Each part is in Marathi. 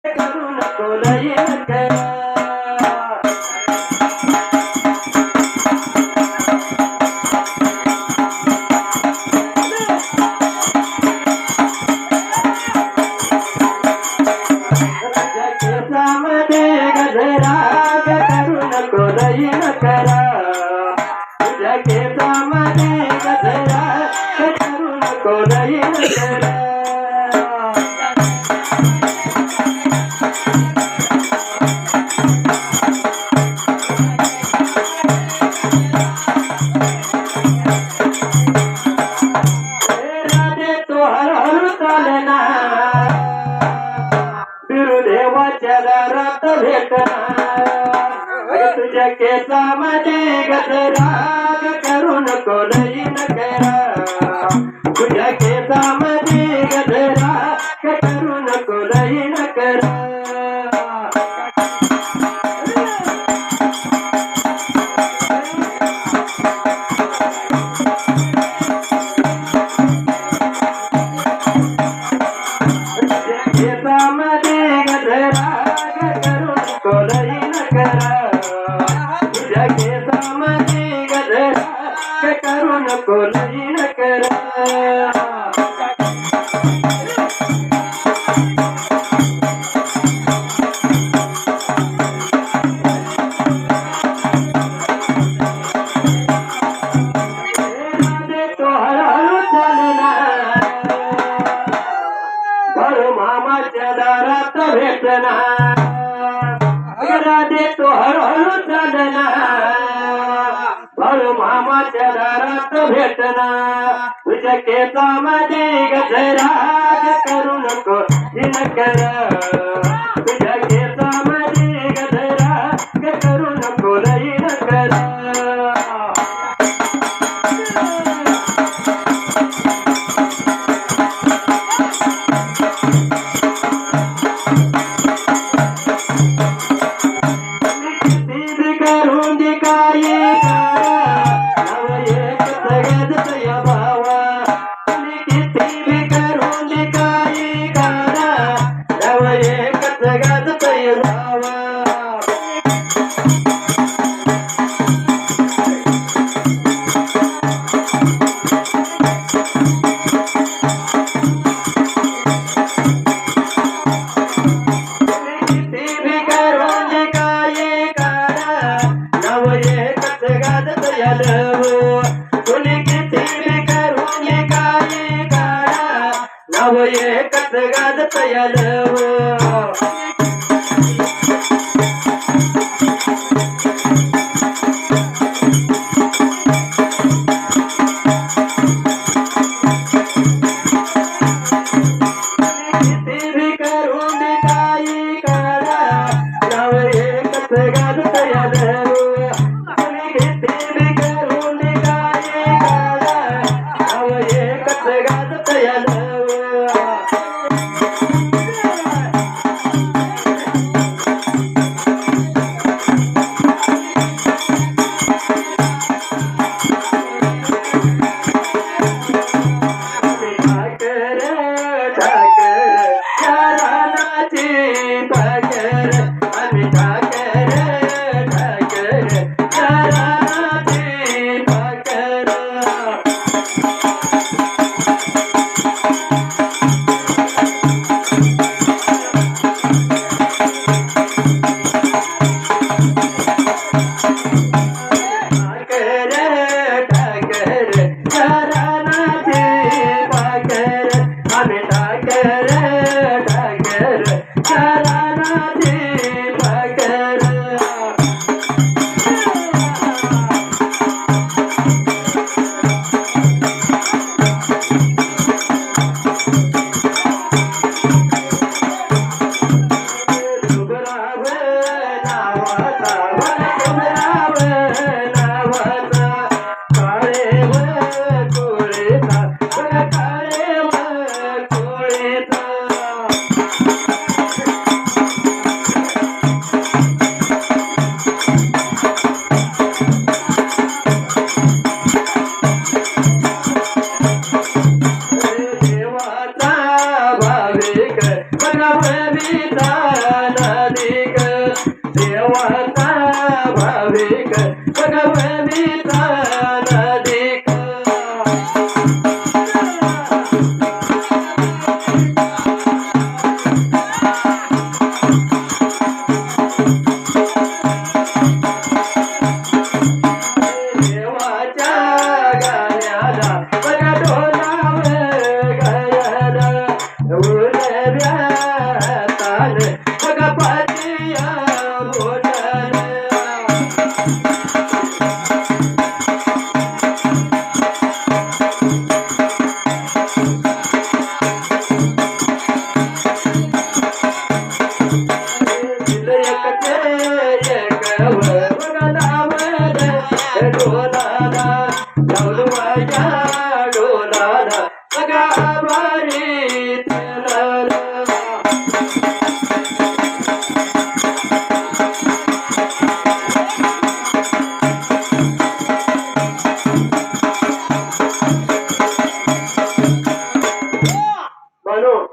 करू नको लई नखरा केसामध्ये गजरा करू नको लई नखरा तुझ्या केसामध्ये गजरा करू नको लई नखरा देवाच्या दारात भेटणार तुझ्या केसामध्ये गजरा करू नको लई नखरा तुझ्या केसामध्ये गजरा करू नको लई नखरा केसामध्ये गजरा करू नको लई नखरा तुझ्या केसामध्ये गजरा करू नको लई नखरा मामाच्या दारात भेटणार राधे तो हळूहळू चालणार बाळू मामाच्या दारात भेटणार तुझ्या केसामध्ये गजरा करू नको नखरा तुझ्या केसामध्ये गजरा करू नको लई नखरा करून दे काय नव एक सगळ्यात या भावा किती बी करून दे काय नव एक सगळ्यात या भावा किती बी करून दे काय नव एकच गाजत यालवो कुणी किती बी करून काय नव एकच गाजत यालवो किती बी करून काय नव एकच गाजत यालवो नदीक देवाचा भाविक भगवतीचा नदीक देवाच्या गाण्याला बघा ढोलाव गयाला उलव्या ताल बघा पाटिया बोलाला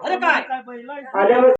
अरे काय आल्यावर